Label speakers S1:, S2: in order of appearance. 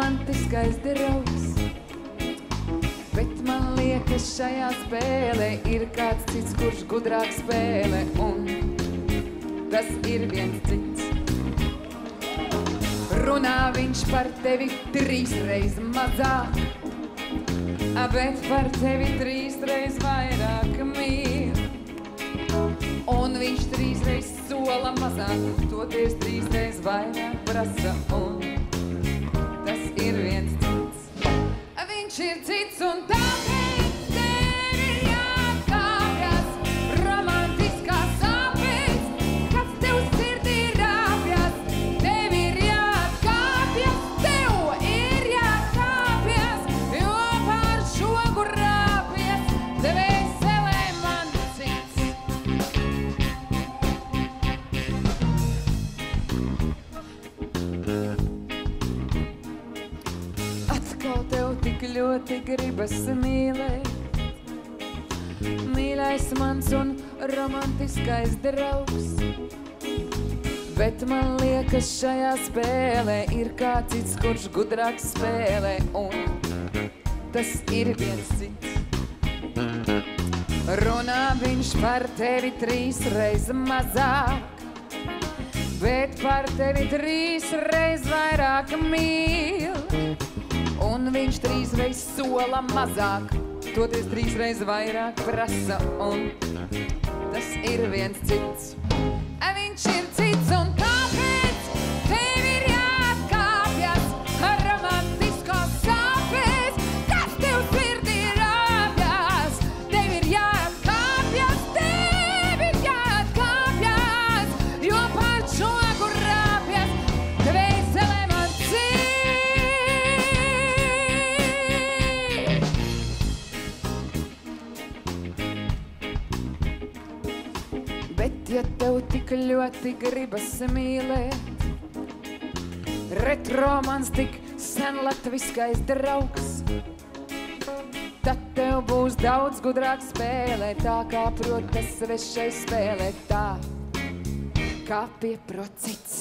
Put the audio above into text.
S1: romantiskais draugs. Bet man liekas, šajā spēlē ir kāds cits, kurš gudrāk spēlē, un tas ir viens cits. Runā viņš par tevi 3 reiz mazāk, bet par tevi 3 reiz vairāk mīl. Un viņš 3 reiz sola mazāk, toties 3 reiz vairāk prasa, un tas ir viens cits. Viņš ir cits, un tāpēc tev ir jāatkāpjas romantiskās sāpes, kas tev sirdī rāpjas. Tev ir jāatkāpjas, tev ir jāatkāpjas, jo pār šogu rāpjas dvēselē man cits. Atkal tev tik ļoti gribas mīlēt, mīļais mans un romantiskais draugs. Bet man liekas, šajā spēlē ir kāds cits, kurš gudrāk spēlē, un tas ir viens cits. Runā viņš par tevi 3 reiz mazāk, bet par tevi 3 reiz vairāk mīl. Un viņš 3 reiz sola mazāk, toties 3 reiz vairāk prasa, un tas ir viens cits. Viņš ir cits, un tāpēc tev ir jāatkāpjas romantiskās sāpes, kas tev sirdī rāpjas. Tev ir jāatkāpjas, jo pār šogu rāpjas dvēselē man cits. Bet ja tev tik ļoti gribas mīlēt, retro mans tik sen latviskais draugs, tad tev būs daudz gudrāk spēlēt, tā kā prot tas svešais spēlēt, tā kā pieprot cits.